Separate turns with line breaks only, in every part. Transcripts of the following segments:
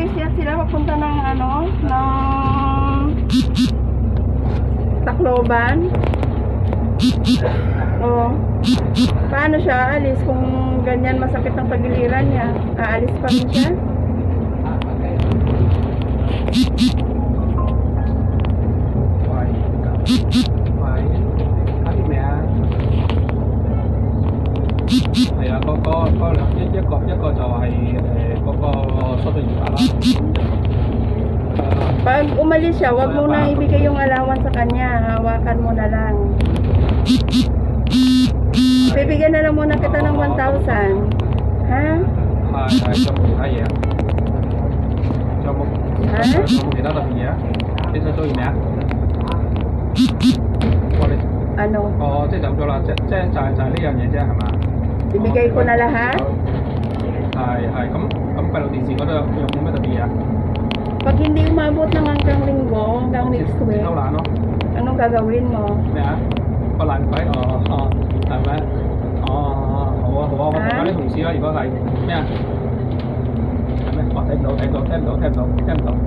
umakyat sila papunta ng ano, ng Tacloban. Oh. Paano siya aalis kung ganyan masakit ang pagiliran niya? Aalis pa rin siya?
係啊，一個就係嗰個疏導員啦。
Pag umalis siya, wag mo na ibigay yung alawan sa kanya. Hawakan mo na lang. Bibigyan na lang muna kita ng 1,000. Ha?
係仲有冇其他嘢啊？仲有冇？Ha? 有冇其他特別嘢啊？你想做完未啊？我哋
Ano?
哦，即係走咗啦，就係呢樣嘢啫，係嘛？
Ibigay ko na lahat?
係咁閉路電視嗰度有冇咩特別嘢啊？
Pag hindi umabot ng hanggang linggo, hanggang next week,
偷懶咯。
anong gagawin mo?
咩啊？個爛鬼係咪？好啊，我同我啲同事啦，如果係咩啊？係咩？我睇唔到。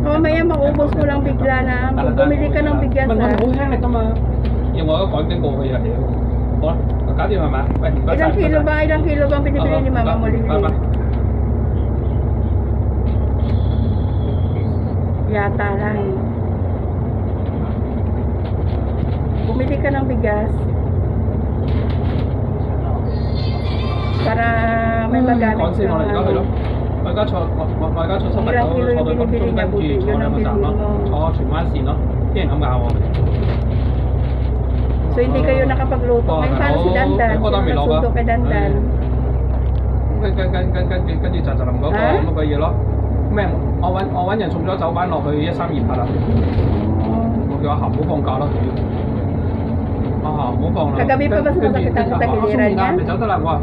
Mamaya maubos mo lang bigla na. Bumili ka ng bigas
問我
ha.
好輕力㗎嘛，要我趕緊過去啊！屌，好啦，搞掂係嘛？喂，唔該晒。
Ilang kilo ba? Ilang kilo bang pinipili ni Mama mo, Lili?
拜拜。
Yata lang. Bumili ka ng bigas para may magamit
趕先，我哋而家去咯。我而家坐新聞島坐到金鐘，跟住坐兩個站咯，坐荃灣線咯。啲人咁教我。
So hindi kayo nakapagluto. Ngayon paano si Dandan? Sino nagsundo kay Dandan?
跟住就淋嗰個咁嘅嘢咯。咩？我揾人送咗酒板落去132啦。我叫阿霞唔好放假咯，阿霞唔好放啦。
Kagabi pa ba sumasakit ang tagiliran niya?
咪走得啦！我話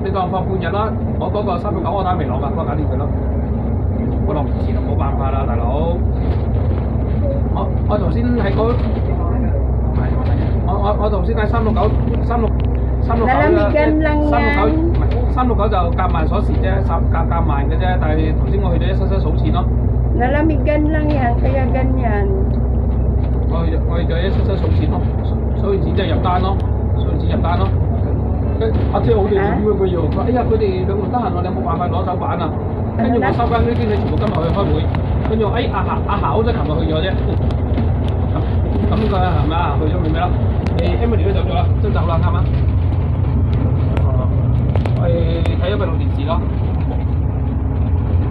你當放半日啦，我嗰個369我單未攞㗎，我搞掂佢咯。我落唔遲就冇辦法啦，大佬。我頭先喺嗰我頭先喺369
Nalamigan lang yan.
369就夾萬鎖匙啫，夾萬嘅啫。但係頭先我去咗177數錢咯。
Nalamigan lang yan, kaya ganyan.
我去咗177數錢咯，數完錢就入單咯，阿姐好哋點樣嘅要？佢話：哎呀，佢哋兩個得閒，我哋有冇辦法攞手板啊？跟住我收翻啲經理全部今日去開會，跟住我阿霞好似琴日去咗啫。咁佢係咪啊？去咗未咩啦？Emily 都走咗啦，都走啦，啱嗎？我睇咗閉路電視咯，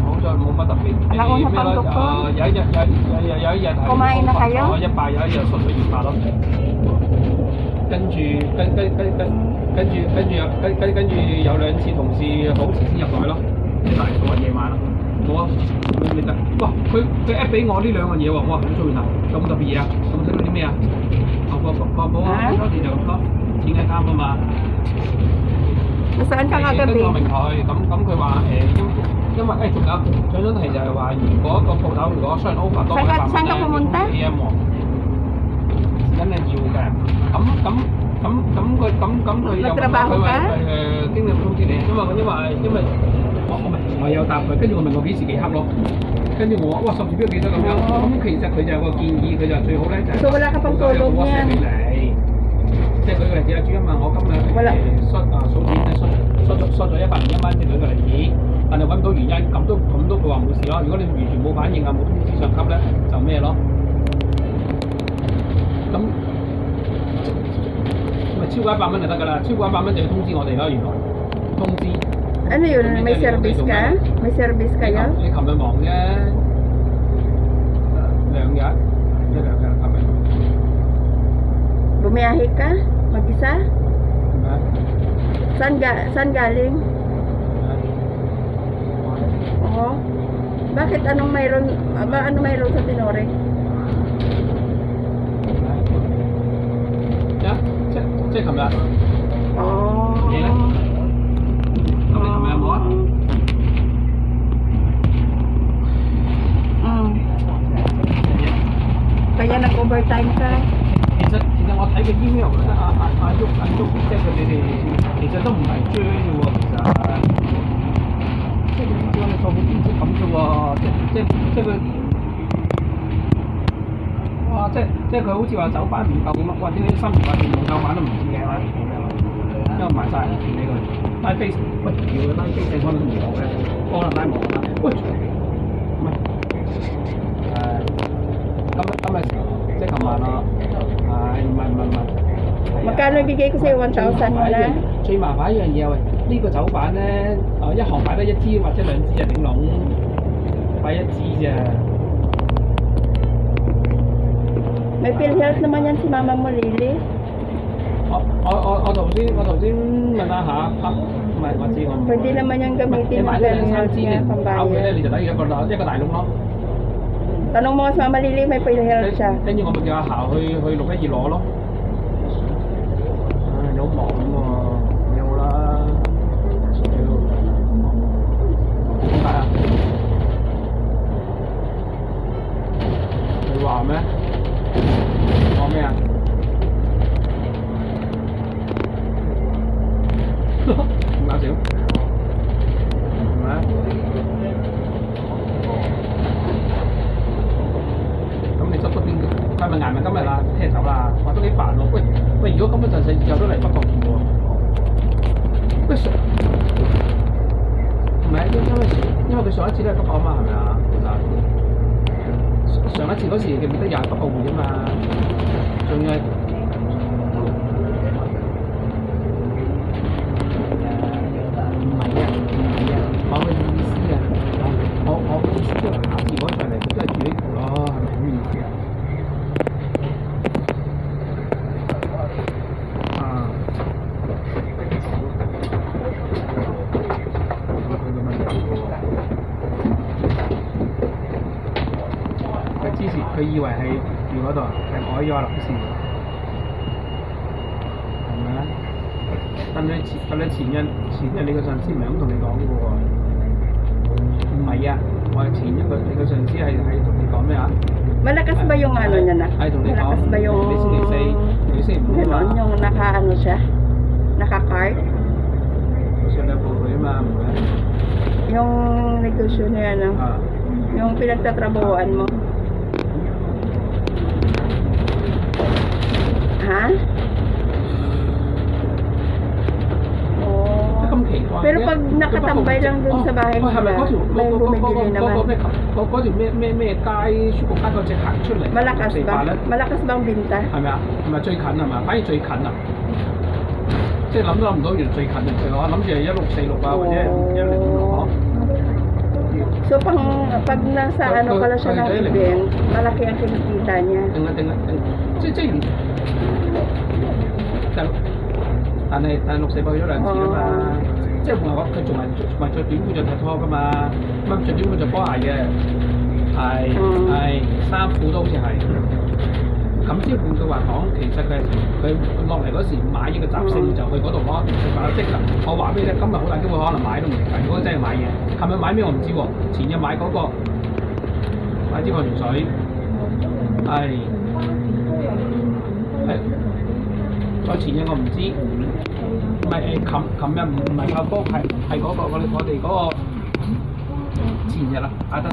好在冇乜特別。有一日係
Kumain na kayo?
100，有一日純粹200咯。跟住有2次同事好遲先入袋咯，大到夜晚啦。冇啊，你得。哇！佢 app 俾我呢兩樣嘢喎，哇！好做完啦，有冇特別嘢啊？有冇識到啲咩啊？冇啊，嗰時就咁咯，錢係啱啊嘛。
Nasaan ka
跟
kagabi?
我明佢，咁佢話因為仲有最想提就係話，如果個鋪頭如果雙 over 多
Saan ka pumunta?
AM 喎，真係要嘅。咁佢又
Nagtrabaho ka?
經理通知你，因為我有答佢，跟住我問我幾時幾刻咯，跟住我話哇10時邊記得咁樣，咁其實佢就有個建議，佢就最好咧就係
So wala ka pang tulog niyan?
即係舉個例子啊，朱一問我今日數錢咧縮咗101蚊，即係舉個例子，但係揾唔到原因，咁都佢話冇事咯。如果你完全冇反應啊，冇通知上級咧，就咩咯？咁咪超過100蚊就得㗎啦，超過100蚊就要通知我哋啦，原來通知。
Ano yun? May service ka? May service kayo?
你琴日忙啫，2日，一兩日琴日。
Bumiyahe ka? Mag-isa?
係咪啊？
Saan galing? Oo. Bakit anong mayroon sa Tinore?
即係琴日。
Oh.
你咧？咁你琴日有冇啊？
Kaya nag-overtime ka?
其實我睇嘅 email 覺得阿喐即係你哋其實都唔係追嘅喎，其實即係你做邊咁啫喎，即係即係佢好似話酒版唔夠咁咯，或者啲新年話全部夠版都唔知嘅，因為賣晒唔俾佢。拉飛，喂，叫佢拉飛正可能唔好嘅，可能拉冇啦。喂，唔係，今日即係琴晚咯，唔係。
Magkano ibigay ko sa'yo? 1,000 mo na?
最麻煩一樣嘢喂，呢個酒版咧，一行擺得一支或者兩支就頂籠，擺一支啫。
May PhilHealth naman yan si Mama mo, Lily.
我頭先問下唔係我知我唔。
Pwede naman yung
你
gamitin
買
ng
咗兩三
PhilHealth
支，你
niya,
搞佢咧，
pambayad.
你就等於一個大窿咯。
Tanong mo sa Mama Lily, may PhilHealth siya.
跟住我咪叫阿校去612攞咯。唉，你好忙喎，你好啦。點解啊？你話咩？講咩啊？咁搞笑，係咪啊？咁你執咗邊？係咪捱埋今日啦？聽日走啦？哇，都幾煩喎！喂，如果咁嗰陣時又都嚟北角住喎，喂唔係因為佢上一次都係北角啊嘛，係咪啊？其實上一次嗰時記唔記得又係北角匯啊嘛？仲要係。我嘅意思啊，我嘅意思即係下次嗰上嚟佢都係住呢度咯，係咪咁嘅意思啊？佢之前佢以為係住嗰度，係改咗臨時，係咪啊？咁你前日你個上司唔係咁同你講嘅喎。唔係啊，我係前一個你個上司係同你講咩啊？
Malakas ba yung ano niya na?
係同你講，
Malakas ba yung
你星期四、你星期五啊
ganon,
嘛，
yung naka-ano siya? Naka-card?
上兩部佢啊嘛，唔係
Yung negosyo niya, ano?
啊，
Yung pinagtatrabahoan mo. Ha?
咁奇怪嘅。
Pero pag nakatambay lang dun sa bahay
係咪
nila,
嗰條
may bumibili
嗰
naman.
個咩街書局街嗰隻行出嚟
Malakas
400
ba?
咧？
Malakas bang binta?
係咪啊？係咪最近係嘛？反而最近啊！即係諗都諗唔到，原來最近啊！我諗住係1646啊，或者1056嗬。
So pag nasa ano pala siya ng event, malaki ang kinikita niya.
即係但係648去咗2次㗎嘛，即係換話佢仲係着短褲着踢拖㗎嘛，咁着短褲着波鞋嘅，係衫褲都好似係。咁即係換句話講，其實佢落嚟嗰時買呢個集星就去嗰度攞600即係我話俾你聽，今日好大機會可能買都唔定。如果真係買嘢，琴日買咩我唔知喎，前日買嗰個買支礦泉水，係再前日我唔知，唔係琴日唔係靠波，係嗰個我哋嗰個前日啦，得。